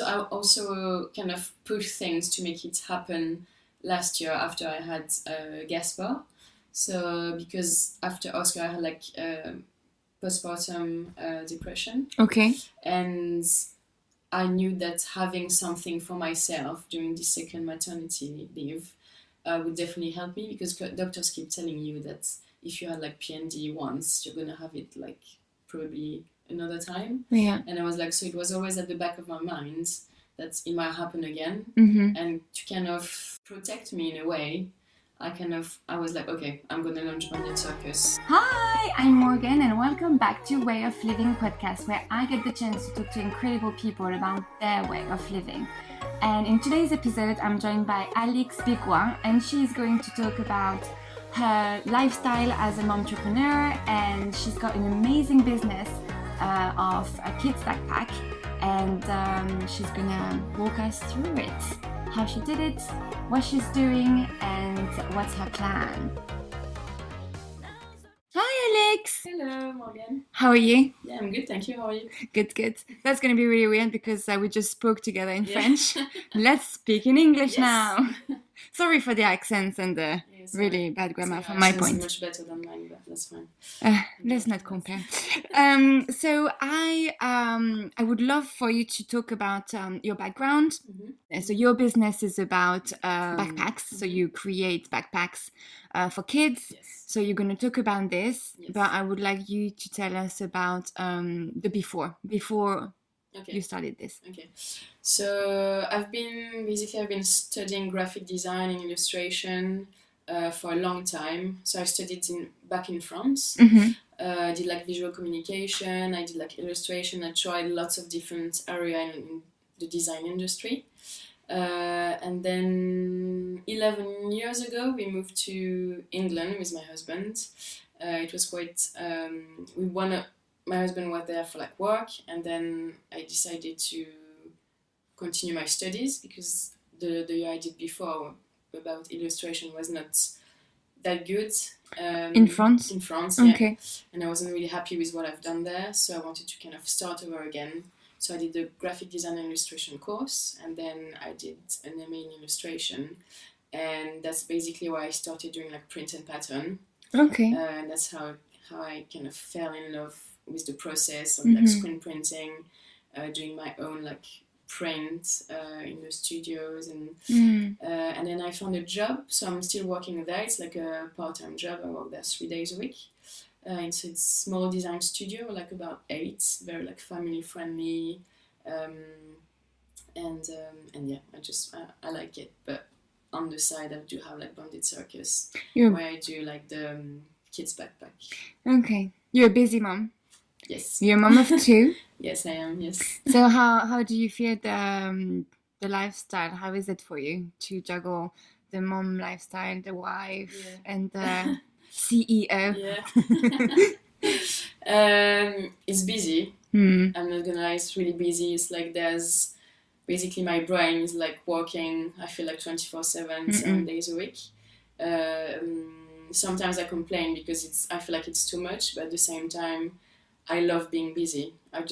So I also kind of pushed things to make it happen last year after I had Gaspar. So because after Oscar I had like postpartum depression. Okay. And I knew that having something for myself during the second maternity leave would definitely help me, because doctors keep telling you that if you had like PND once, you're gonna have it like probably another time. Yeah. And I was like, so it was always at the back of my mind that it might happen again. Mm-hmm. And to kind of protect me in a way, I was like, okay, I'm gonna launch Bandit Circus. Hi, I'm Morgan and welcome back to Way of Living podcast, where I get the chance to talk to incredible people about their way of living. And in today's episode, I'm joined by Alix Bigois, and she's going to talk about her lifestyle as a momtrepreneur, and she's got an amazing business of a kids backpack, and she's gonna walk us through it, how she did it, what she's doing, and what's her plan. Hi Alix! Hello, Morgan. How are you? Yeah, I'm good, thank you. How are you? Good. That's going to be really weird because we just spoke together in French. Let's speak in English now. Sorry for the accents and the really bad grammar from my point. It's much better than mine, but that's fine. Let's not compare. So I would love for you to talk about your background. Mm-hmm. So your business is about backpacks. Mm-hmm. So you create backpacks for kids. Yes. So you're going to talk about this, but I would like you to tell us about the before you started this. Okay. So I've been studying graphic design and illustration for a long time. So I studied back in France. Mm-hmm. I did like visual communication, I did like illustration, I tried lots of different areas in the design industry. And then 11 years ago, we moved to England with my husband. It was quite, my husband was there for like work, and then I decided to continue my studies because the year I did before about illustration was not that good. In France? In France, yeah. Okay. And I wasn't really happy with what I've done there, so I wanted to kind of start over again. So I did the graphic design and illustration course, and then I did an MA in illustration, and that's basically why I started doing like print and pattern. Okay. And that's how I kind of fell in love with the process of like screen printing, doing my own like print in the studios, and then I found a job. So I'm still working there. It's like a part-time job. I work there 3 days a week. And so it's small design studio, like about 8, very like family friendly, and yeah, I like it. But on the side, I do have like Bandit Circus, where I do like the kids backpack. Okay, you're a busy mom. Yes. You're a mom of 2. Yes, I am. Yes. So how do you feel the lifestyle? How is it for you to juggle the mom lifestyle, the wife, and the CEO? Yeah. It's busy. I'm not gonna lie, it's really busy. It's like there's basically my brain is like working, I feel like 24/7, 7 days a week. Sometimes I complain because I feel like it's too much, but at the same time I love being busy. I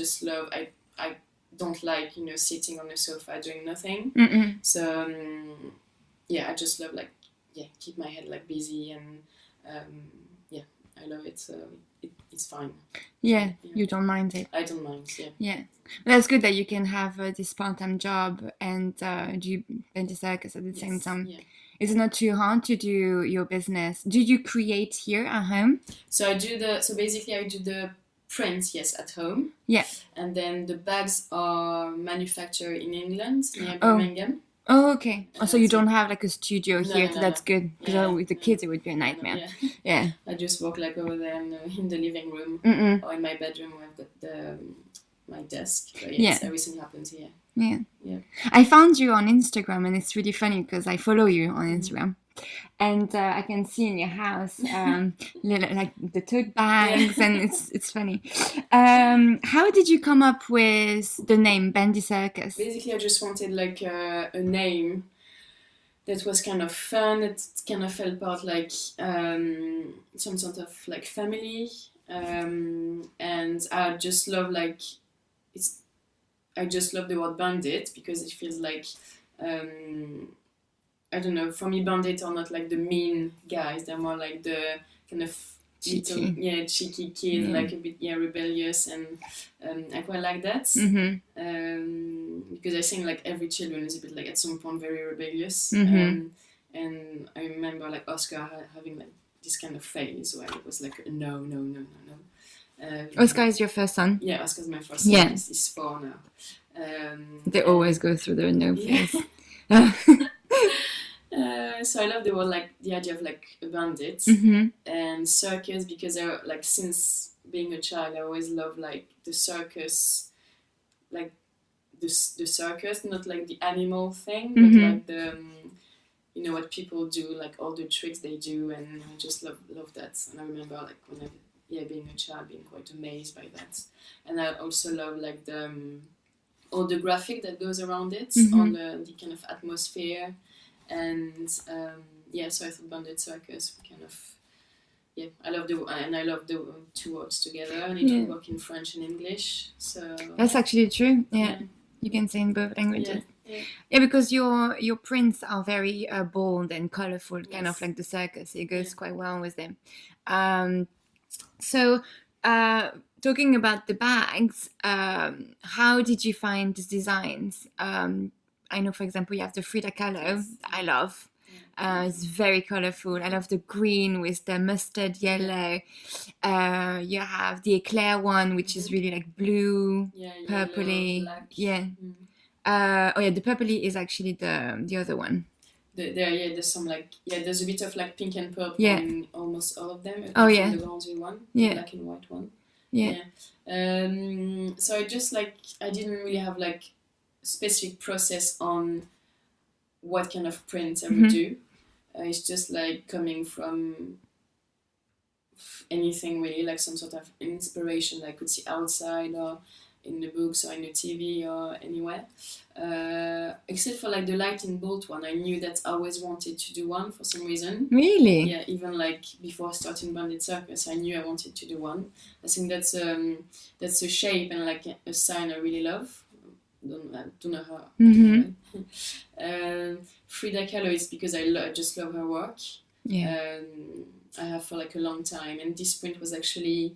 don't like, sitting on the sofa doing nothing. So I just love like keep my head like busy, and I love it, so it's fine. Yeah, you don't mind it. I don't mind, Yeah. That's good that you can have this part-time job and do Bendy Circus at the same time. Yeah. Is it not too hard to do your business? Do you create here at home? So I do the prints, at home. Yeah. And then the bags are manufactured in England, near Birmingham. Oh, okay. So you don't have like a studio here, so that's good. Because with the kids, it would be a nightmare. Yeah. I just work like over there in the living room or in my bedroom where I've got my desk. But everything happens here. Yeah. I found you on Instagram, and it's really funny because I follow you on Instagram. And I can see in your house like the tote bags, and it's funny. How did you come up with the name Bendy Circus? Basically, I just wanted like a name that was kind of fun. It kind of felt part like some sort of like family, and I just love like I just love the word bandit because it feels like, I don't know, for me bandits are not like the mean guys, they're more like the kind of Cheeky. cheeky kid, like a bit rebellious, and I quite like that. Because I think like every children is a bit like at some point very rebellious. And I remember like Oscar having like this kind of phase where it was like no. Oscar is your first son? Yeah, Oscar's my first son. Yeah. He's 4 now. They always go through the no phase. So I love the idea of like a bandit and circus, because I like since being a child I always loved like the circus, like the circus, not like the animal thing, but like the what people do, like all the tricks they do, and I just love that. And I remember like when I being a child being quite amazed by that. And I also love like the all the graphic that goes around it, on the kind of atmosphere. And so I thought Bandit Circus kind of I love the two words together, and it will work in French and English. So that's actually true. Yeah. You can say in both languages. Yeah, because your prints are very bold and colorful, kind of like the circus. It goes quite well with them. So talking about the bags, how did you find these designs? I know, for example, you have the Frida Kahlo. I love. It's very colorful. I love the green with the mustard yellow. You have the Eclair one, which is really like blue, purpley. The purpley is actually the other one. There's some like there's a bit of like pink and purple in almost all of them. The Grandview one, the black and white one. So I just like I didn't really have like specific process on what kind of print I would do. It's just like coming from anything really, like some sort of inspiration that I could see outside or in the books or in the TV or anywhere. Except for like the lightning bolt one, I knew that I always wanted to do one for some reason. Really? Yeah, even like before starting Bandit Circus, I knew I wanted to do one. I think that's a shape and like a sign I really love. Don't know how. Frida Kahlo is because I just love her work. I have for like a long time, and this print was actually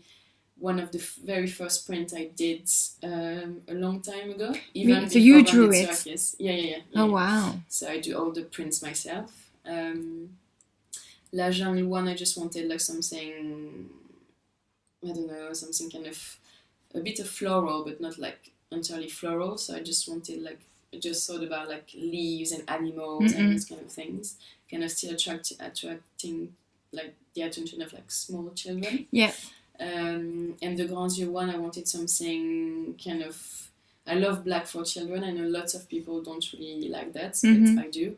one of the very first print I did a long time ago. Even so you drew Bandit it? Circus. Yeah. Oh wow! So I do all the prints myself. La Jungle one, I just wanted like something, I don't know, something kind of a bit of floral, but not like entirely floral. So I just wanted like, I just thought about like leaves and animals and these kind of things, kind of still attracting like the attention of like small children. And the Grandview one, I wanted something kind of, I love black for children. I know lots of people don't really like that, but I do.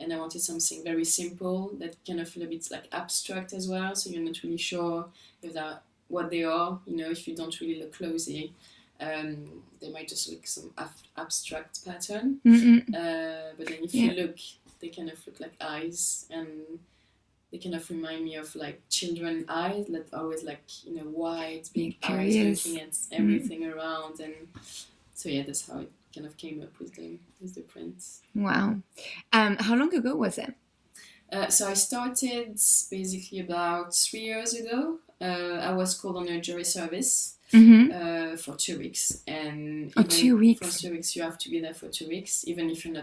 And I wanted something very simple that kind of feel a bit like abstract as well. So you're not really sure if that what they are. You know, if you don't really look closely, they might just look some abstract pattern. But then if you look, they kind of look like eyes, and they kind of remind me of like children eyes that always like, you know, wide, big eyes looking at everything around. And so that's how it kind of came up with the prints. Wow. How long ago was it? So I started basically about 3 years ago. I was called on a jury service for 2 weeks, and 2 weeks. For 2 weeks you have to be there for 2 weeks, even if you're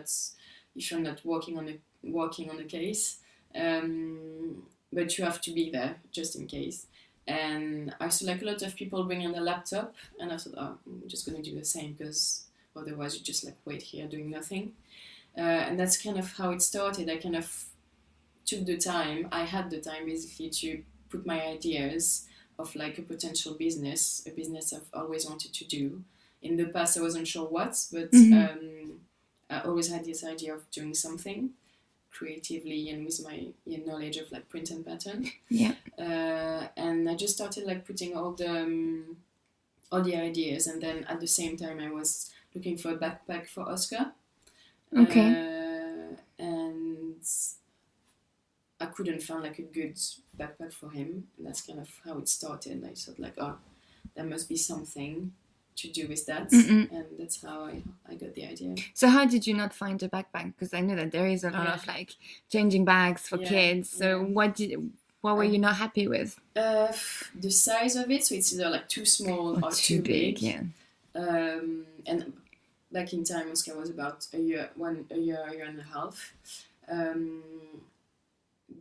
not working on a case. But you have to be there just in case. And I saw like a lot of people bringing their laptop, and I thought, I'm just going to do the same, because otherwise you just like wait here doing nothing. And that's kind of how it started. I kind of took the time. I had the time basically to put my ideas of like a potential business, a business I've always wanted to do. In the past I wasn't sure what, but I always had this idea of doing something creatively and with my knowledge of like print and pattern. And I just started like putting all the ideas, and then at the same time I was looking for a backpack for Oscar. And I couldn't find like a good backpack for him, and that's kind of how it started. I thought like, there must be something do with that, and that's how I got the idea. So how did you not find a backpack? Because I know that there is a lot of like changing bags for kids. So what were you not happy with? The size of it, so it's either like too small or too big. Yeah. And back in time, Oscar was about a year and a half.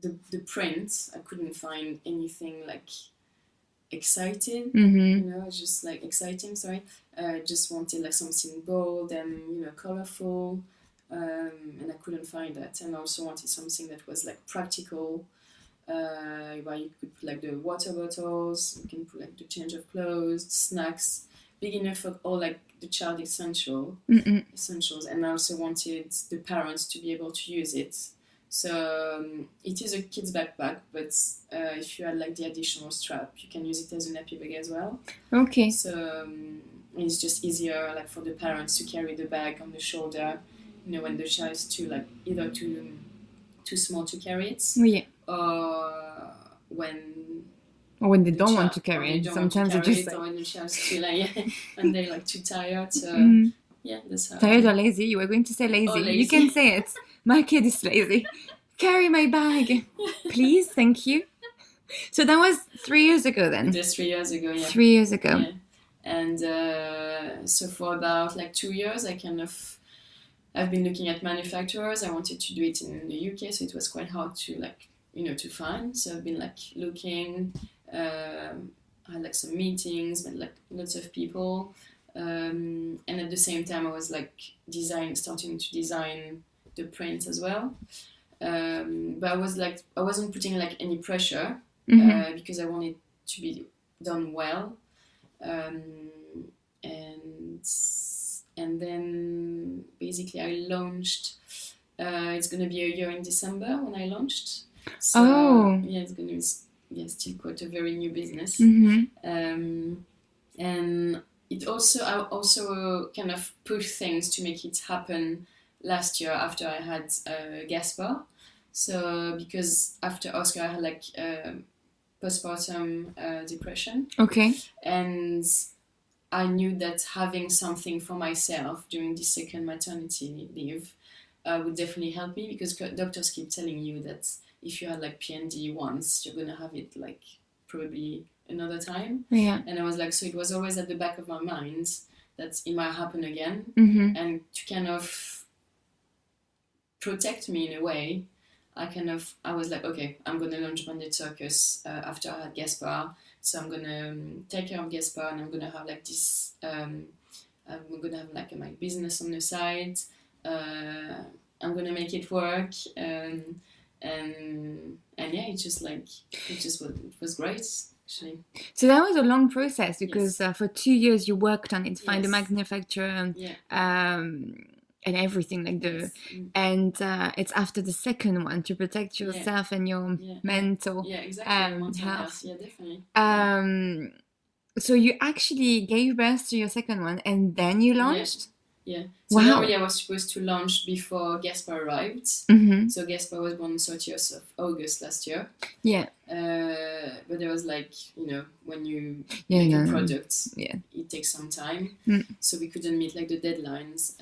The print, I couldn't find anything like exciting. You know, just like exciting. Sorry, just wanted like something bold and colorful, and I couldn't find that. And I also wanted something that was like practical, where you could put like the water bottles, you can put like the change of clothes, snacks, big enough for all like the child essentials. And I also wanted the parents to be able to use it. So it is a kid's backpack, but if you add like the additional strap, you can use it as a nappy bag as well. Okay. So it's just easier like for the parents to carry the bag on the shoulder, when the child is either too small to carry it, or when they don't want to carry it. Sometimes it just or when the child's too and they're like too tired. So that's how. Tired or lazy? You were going to say lazy. Oh, lazy. You can say it. My kid is lazy. Carry my bag, please. Thank you. So that was 3 years ago then. Just 3 years ago. Yeah. 3 years ago. Yeah. And so for about like 2 years, I've been looking at manufacturers. I wanted to do it in the UK, so it was quite hard to to find. So I've been like looking. I had like some meetings, met like lots of people, and at the same time I was like starting to design the print as well. But I wasn't putting like any pressure because I wanted to be done well, and then basically I launched. It's gonna be a year in December when I launched. So it's gonna be still quite a very new business. And I also kind of pushed things to make it happen last year after I had Gaspar. So because after Oscar I had like postpartum depression. Okay. And I knew that having something for myself during the second maternity leave would definitely help me, because doctors keep telling you that if you had like PND once, you're gonna have it like probably another time. Yeah. And I was like, so it was always at the back of my mind that it might happen again, and to kind of protect me in a way, I was like, okay, I'm gonna launch Bandit Circus after I had Gaspar. So I'm gonna take care of Gaspar, and I'm gonna have like this. I'm gonna have like my business on the side. I'm gonna make it work, and yeah, it was great actually. So that was a long process, because for 2 years you worked on it, find a manufacturer, and everything like and it's after the second one to protect yourself and your mental health. Yeah, definitely. So you actually gave birth to your second one and then you launched? Yeah. So normally I was supposed to launch before Gaspar arrived. So Gaspar was born on 30th of August last year. Yeah. But there was like, when you make a product, it takes some time. So we couldn't meet like the deadlines.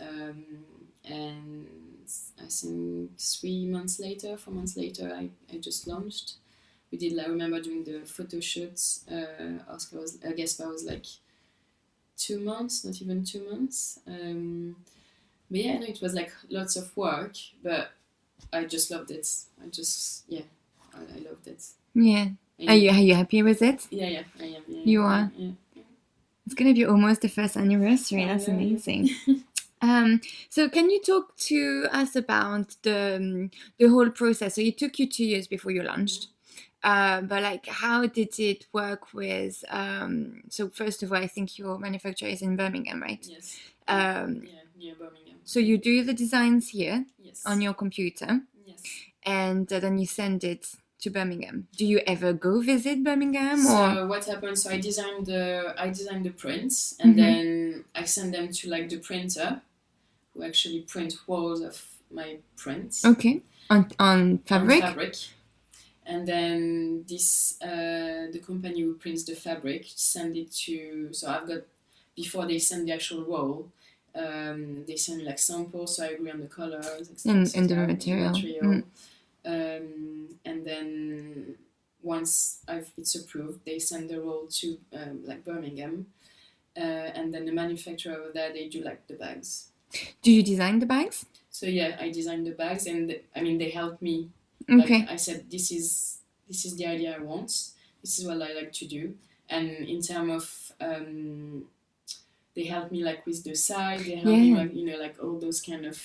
And I think 4 months later, I just launched. We did, I remember doing the photo shoots. Gaspar was like 2 months, not even 2 months. But yeah, it was like lots of work, but I just loved it. I loved it. Yeah. Are you happy with it? Yeah, I am. Yeah, you are? Yeah. It's going to be almost the first anniversary. That's amazing. So can you talk to us about the whole process? So it took you 2 years before you launched. But like, how did it work with, so first of all, I think your manufacturer is in Birmingham, right? Yes. Near Birmingham. So you do the designs here yes. on your computer. Yes. And then you send it to Birmingham. Do you ever go visit Birmingham? So what happened? So I designed the prints, and then I send them to like the printer, who actually print walls of my prints. Okay. On fabric. On fabric. And then the company who prints the fabric send it to. So I've got before they send the actual roll, they send me like samples, so I agree on the colors, and etc., the material. And then once it's approved, they send the roll to like Birmingham, and then the manufacturer over there, they do like the bags. Do you design the bags? So yeah, I designed the bags, and I mean they helped me. Okay. Like I said, this is the idea I want. This is what I like to do, and in terms of they help me like with the side. They help me like like all those kind of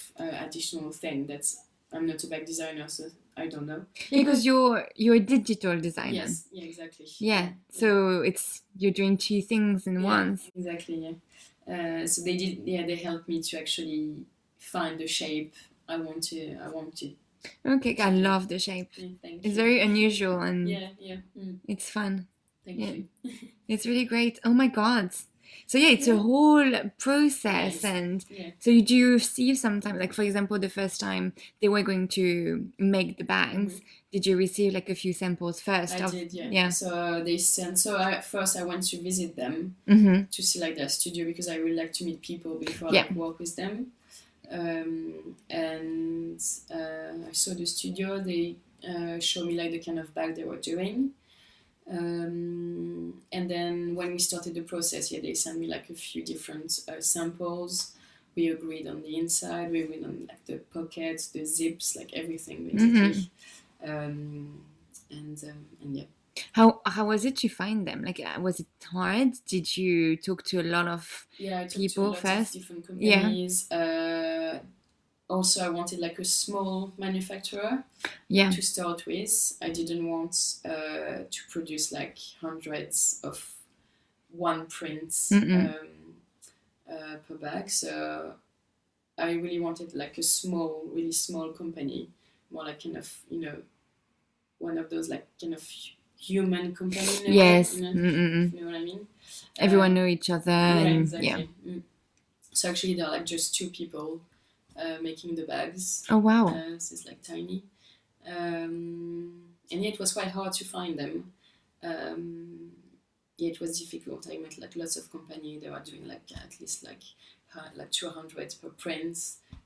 additional things. That's I'm not a bag designer, so I don't know. Because you're a digital designer. Yes. Yeah. Exactly. Yeah. So you're doing two things in once. Exactly. Yeah. So they did. Yeah. They helped me to actually find the shape I wanted. Okay. I love the shape. Yeah, thank it's you. very unusual and it's fun. Thank you. It's really great. Oh my God. So yeah, it's a whole process, and so you do receive sometimes, like for example, the first time they were going to make the bags, did you receive like a few samples first? I did, yeah. So they sent. So first I went to visit them to see like their studio, because I really like to meet people before I like work with them. And I saw the studio. They showed me like the kind of bag they were doing. And then when we started the process, they sent me like a few different samples. We agreed on the inside, we agreed on like the pockets, the zips, like everything basically. And yeah. How was it to find them? Like, was it hard? Did you talk to a lot of people first? Of different companies. Also, I wanted like a small manufacturer to start with. I didn't want to produce like hundreds of one prints per bag. So I really wanted like a really small company, more like kind of, one of those like kind of human company. Yes. You know what I mean? Everyone know each other. Exactly. So actually there are like just two people making the bags. Oh wow. So it's like tiny. And it was quite hard to find them. It was difficult. I met like lots of companies. They were doing like at least like 200 per print,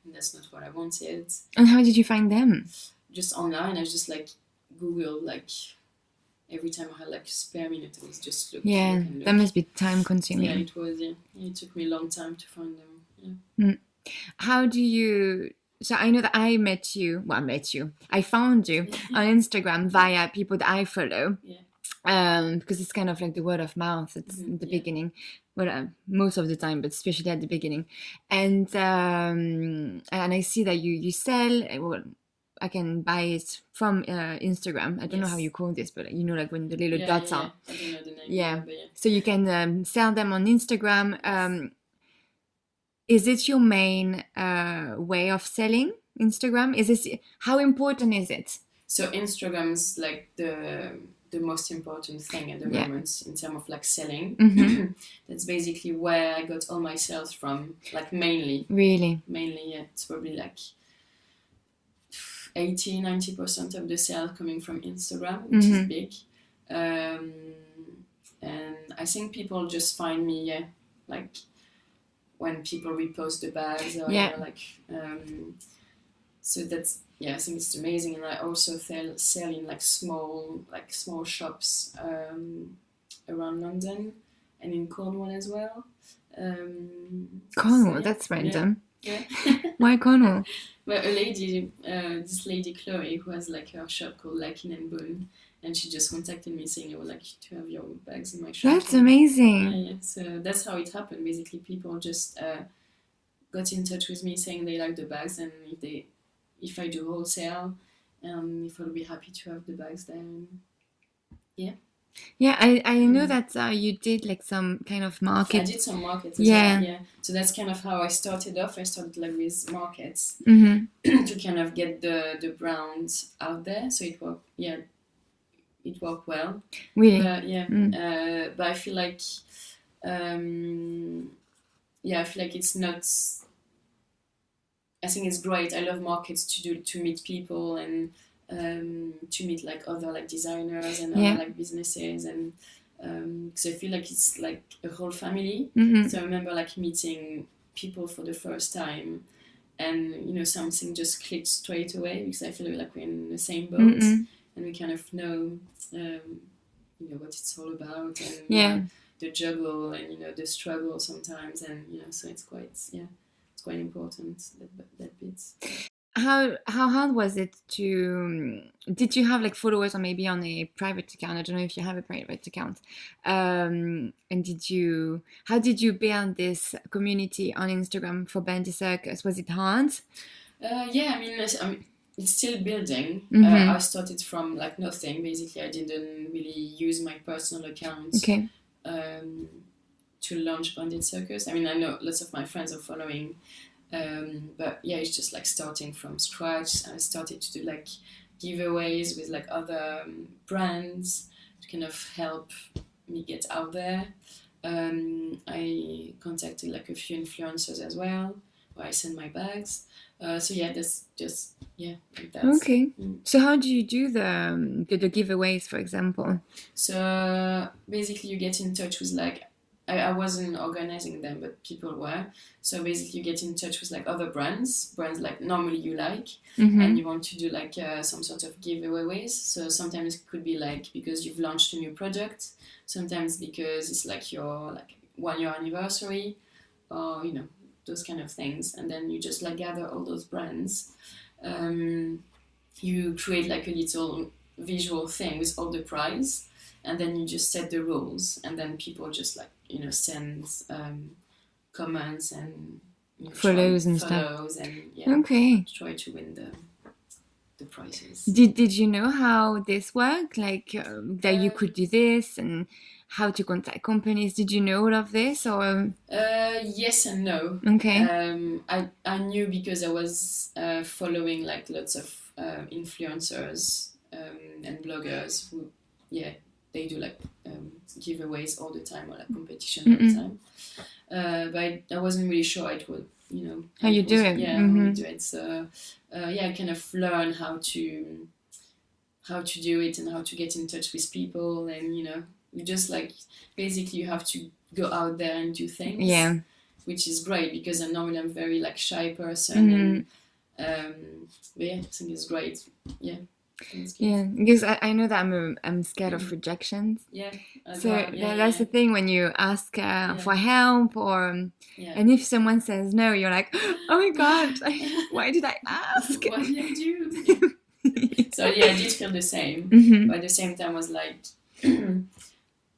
and that's not what I wanted. And how did you find them? Just online. I just like Google, like every time I had like a spare minute, I was just looking. Yeah, that must be time consuming. Yeah, it was. Yeah, it took me a long time to find them. Yeah. How do you? So I know that I found you on Instagram via people that I follow. Yeah. Because it's kind of like the word of mouth at the beginning, well, most of the time, but especially at the beginning, and I see that you sell. Well, I can buy it from Instagram. I don't know how you call this, but like when the little dots are. I don't know the name. Yeah. So you can sell them on Instagram. Is it your main way of selling? Instagram? How important is it? So Instagram is like the most important thing at the moment in terms of like selling. That's basically where I got all my sales from, like mainly. Really? Mainly, yeah. It's probably like 80-90% of the sales coming from Instagram, which is big. And I think people just find me, like when people repost the bags or so that's I think it's amazing. And I also sell in like small shops around London and in Cornwall as well. Cornwall, that's random. Yeah. Why Cornwall? Well, this lady Chloe, who has like her shop called Lakin and Boone, and she just contacted me saying I would like to have your bags in my shop. That's amazing. Yeah. So that's how it happened. Basically, people just got in touch with me saying they like the bags, and if I do wholesale, if I'll be happy to have the bags, then Yeah, I know that you did like some kind of market. I did some markets as well, yeah. So that's kind of how I started off. I started like with markets to kind of get the brand out there. So it worked, it worked well. Really? But I feel like, it's not. I think it's great. I love markets to meet people and to meet like other like designers and other like businesses, and because I feel like it's like a whole family. So I remember like meeting people for the first time, and you know, something just clicked straight away because I feel like we're in the same boat, and we kind of know you know what it's all about, and the juggle, and you know, the struggle sometimes, and you know, so it's quite important, that bit. How hard was it to? Did you have like followers, or maybe on a private account? I don't know if you have a private account. And how did you build this community on Instagram for Bandit Circus? Was it hard? Yeah, I mean, it's still building. I started from like nothing. Basically, I didn't really use my personal account to launch Bandit Circus. I mean, I know lots of my friends are following. But yeah, it's just like starting from scratch. I started to do like giveaways with like other brands to kind of help me get out there. I contacted like a few influencers as well, where I send my bags. So yeah, that's just like that. Okay. So how do you do the giveaways, for example? So basically, you get in touch with like, I wasn't organizing them, but people were. So basically, you get in touch with like other brands like normally you like, and you want to do like some sort of giveaways. So sometimes it could be like because you've launched a new product, sometimes because it's like your like 1 year anniversary, or you know, those kind of things. And then you just like gather all those brands. You create like a little visual thing with all the prize, and then you just set the rules, and then people just like, you know, send comments and, you know, follows and try to win the prizes. Did you know how this worked? Like that you could do this and how to contact companies? Did you know all of this, or? Yes and no. Okay. I knew because I was following like lots of influencers and bloggers who, they do like giveaways all the time, or like competition all the time. But I wasn't really sure it would, you know, how you do it. Yeah, how you do it. So I kind of learned how to do it and how to get in touch with people, and you know, you just like basically you have to go out there and do things. Yeah. Which is great because normally I'm very like shy person, and but yeah, I think it's great. Yeah. Yeah, because I know that I'm scared of rejections. Yeah. So that's the thing when you ask for help, or and if someone says no, you're like, oh my god, why did I ask? What did I do? So yeah, I did feel the same. But at the same time, I was like, you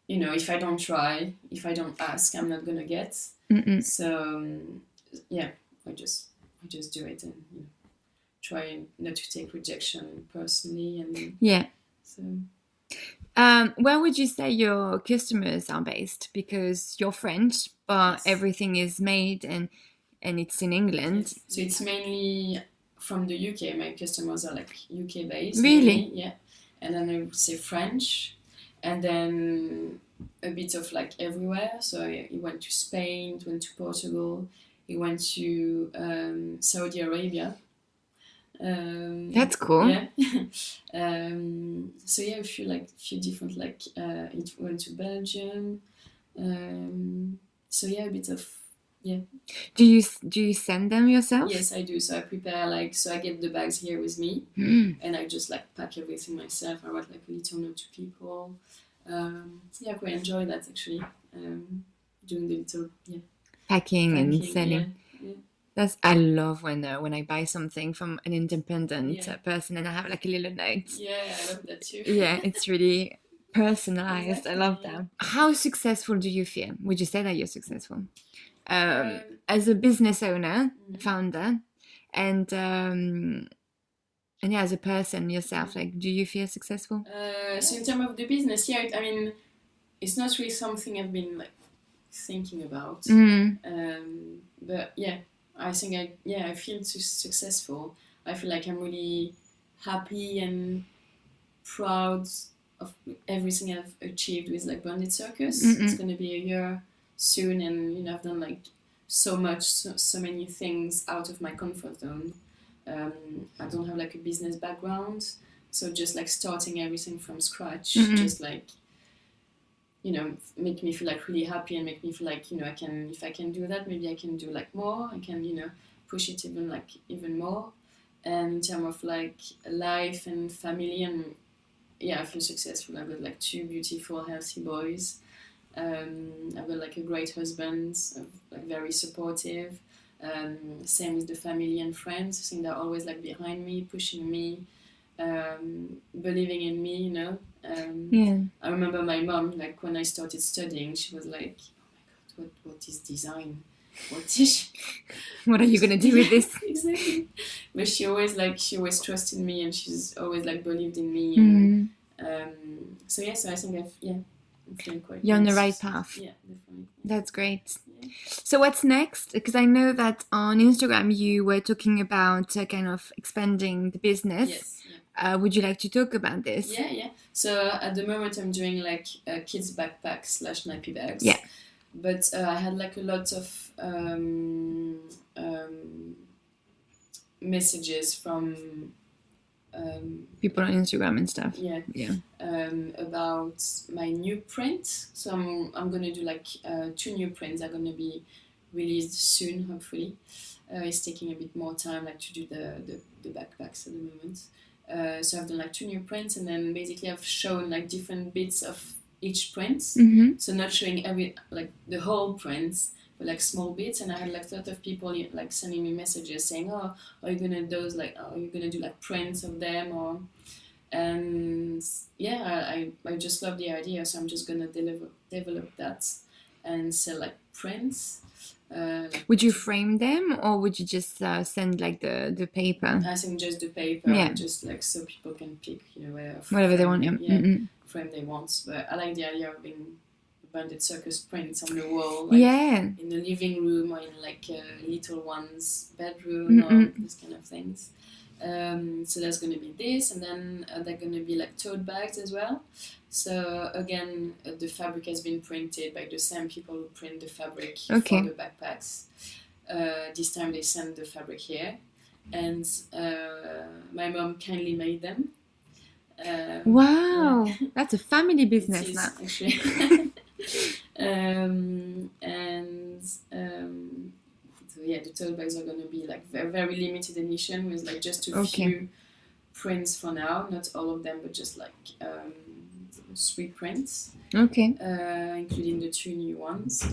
know, if I don't try, if I don't ask, I'm not gonna get. So I just do it, and you know, try not to take rejection personally, and so. Where would you say your customers are based? Because you're French, but everything is made and it's in England. Yes. So it's mainly from the UK. My customers are like UK based. Really? Mainly, yeah. And then I would say French, and then a bit of like everywhere. So he went to Spain, went to Portugal, he went to Saudi Arabia. That's cool. Yeah. So yeah, a few different like it went to Belgium. So yeah, a bit of Do you send them yourself? Yes, I do. So I prepare so I get the bags here with me, and I just like pack everything myself. I write like a little note to people. I quite enjoy that actually. Doing the little packing and selling. Yeah. I love when I buy something from an independent person and I have like a little note. Yeah, I love that too. Yeah, it's really personalized. Exactly, I love that. How successful do you feel? Would you say that you're successful? As a business owner, founder, and as a person yourself, like, do you feel successful? So in terms of the business, I mean, it's not really something I've been like thinking about. But I think I feel successful. I feel like I'm really happy and proud of everything I've achieved with like Bandit Circus. It's going to be a year soon, and you know, I've done like so many things out of my comfort zone. I don't have like a business background, so just like starting everything from scratch, just like make me feel like really happy and make me feel like, if I can do that, maybe I can do like more. I can, push it even more. And in terms of like life and family, and I feel successful. I've got like 2 beautiful, healthy boys. I've got like a great husband, like very supportive. Same with the family and friends. I think they're always like behind me, pushing me, believing in me. I remember my mom, like when I started studying, she was like, "Oh my God, what is design? What are you gonna do with this?" Exactly. But she always trusted me, and she's always like believed in me. And so I think I'm feeling quite. You're on the right path. Yeah, definitely. That's great. Yeah. So what's next? Because I know that on Instagram you were talking about kind of expanding the business. Yes. Yeah. Would you like to talk about this? Yeah. So at the moment I'm doing like kids backpacks / nappy bags. Yeah. But I had like a lot of messages from people on Instagram and stuff. Yeah. About my new print. So I'm gonna do like 2 new prints. Are gonna be released soon, hopefully. It's taking a bit more time, like to do the backpacks at the moment. So I've done like 2 new prints, and then basically I've shown like different bits of each print. So not showing like the whole prints, but like small bits. And I had like a lot of people like sending me messages saying, "Oh, are you gonna do like prints of them?" And I just love the idea. So I'm just gonna develop that and sell like prints. Would you frame them, or would you just send like the paper? I think just the paper, just like so people can pick, whatever they want. Frame they want. But I like the idea of being Bandit Circus prints on the wall, like in the living room or in like little one's bedroom or those kind of things. So there's going to be this, and then there are going to be like tote bags as well. So again, the fabric has been printed by the same people who print the fabric for the backpacks. This time they sent the fabric here, and my mom kindly made them. Wow, that's a family business now. Actually. So the tote bags are going to be like very, very limited edition with like just a few prints for now. Not all of them, but just like 3 prints. Including the 2 new ones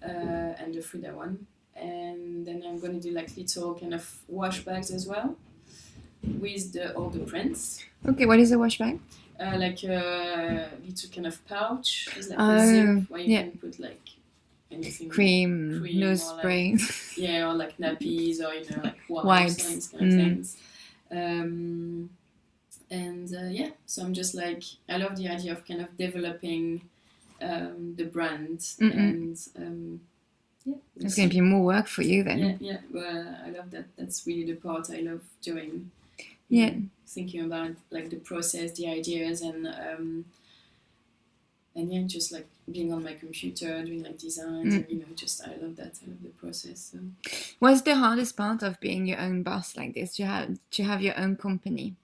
and the Frida one. And then I'm going to do like little kind of wash bags as well with all the prints. Okay, what is a wash bag? Like a little kind of pouch. It's like a zip where you can put like anything. Cream nose spray. Like, or like nappies or like wipes. Things, kind of things. So I'm just like, I love the idea of kind of developing the brand and it's going to be more work for you then. Yeah. Well, I love that. That's really the part I love doing. Thinking about like the process, the ideas, and just like being on my computer doing like designs and I love that. I love the process. So. What's the hardest part of being your own boss like this? To have your own company?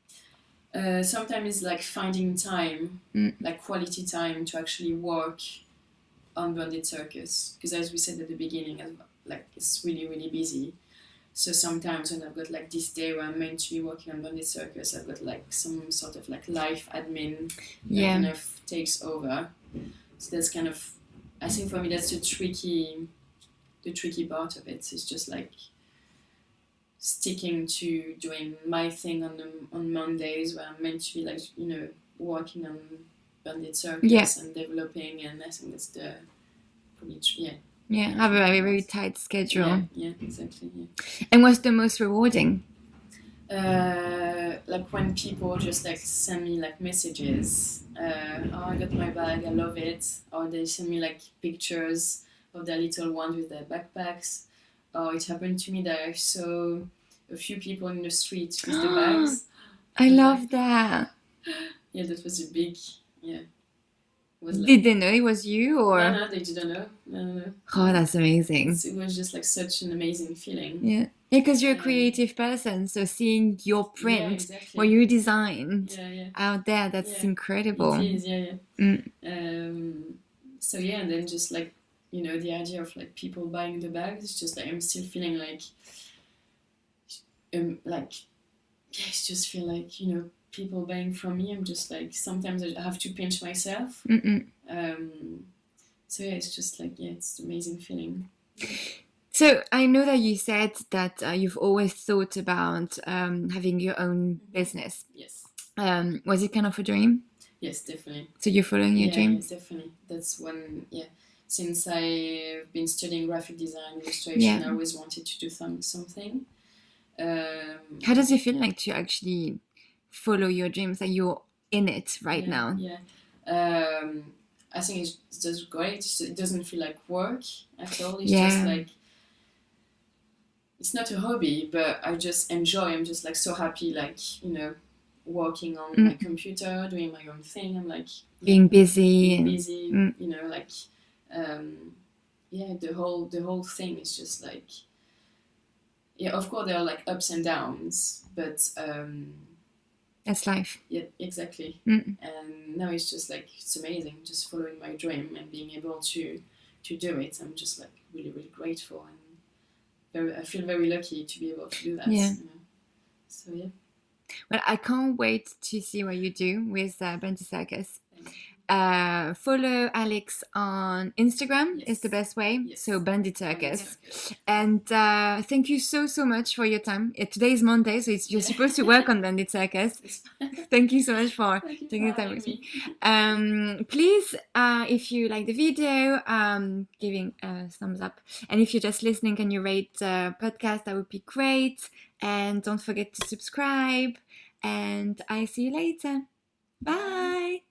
Sometimes it's like finding time, like quality time to actually work on Bandit Circus, because as we said at the beginning, like it's really, really busy. So sometimes when I've got like this day where I'm meant to be working on Bandit Circus, I've got like some sort of like life admin that kind of takes over. So that's kind of, I think for me that's the tricky part of it. It's just like sticking to doing my thing on Mondays where I'm meant to be like working on Bandit Circus and developing, and I think that's the probably have a very, very tight schedule. Yeah, exactly. Yeah. And what's the most rewarding? Like when people just like send me like messages, oh, I got my bag, I love it, or they send me like pictures of their little ones with their backpacks. Or it happened to me that I saw a few people in the street with the bags. I love that. Yeah, that was a big Did they know it was you, or? No, they didn't know. No. Oh, that's amazing. It was just like such an amazing feeling. Yeah, because you're a creative person, so seeing your print, what you designed out there, that's incredible. It is, So yeah, and then just like, you know, the idea of like people buying the bags, it's just like I'm still feeling like I just feel like, you know, people buying from me. I'm just like, sometimes I have to pinch myself. So yeah, it's just like, yeah, it's an amazing feeling. So I know that you said that you've always thought about having your own business. Yes. Was it kind of a dream? Yes, definitely. So you're following your dream? Yes, definitely. That's when, since I've been studying graphic design, illustration, I always wanted to do something. How does it feel like to actually follow your dreams, that you're in it right now? I think it's just great. It doesn't feel like work at all. It's just like, it's not a hobby, but I just enjoy. I'm just like so happy, like, you know, working on my computer, doing my own thing. I'm like being busy, you know, like the whole thing is just like, of course there are like ups and downs, but that's life. Yeah, exactly. And now it's just like, it's amazing, just following my dream and being able to do it. I'm just like really, really grateful, and I feel very lucky to be able to do that. You know? So yeah. Well, I can't wait to see what you do with Bandit Circus. Follow Alix on Instagram is the best way. So Bandit Circus. And thank you so much for your time. Today is Monday, so you're supposed to work on Bandit Circus. Thank you so much for taking the time with me. Please, if you like the video, giving a thumbs up. And if you're just listening, can you rate the podcast? That would be great. And don't forget to subscribe. And I see you later. Bye.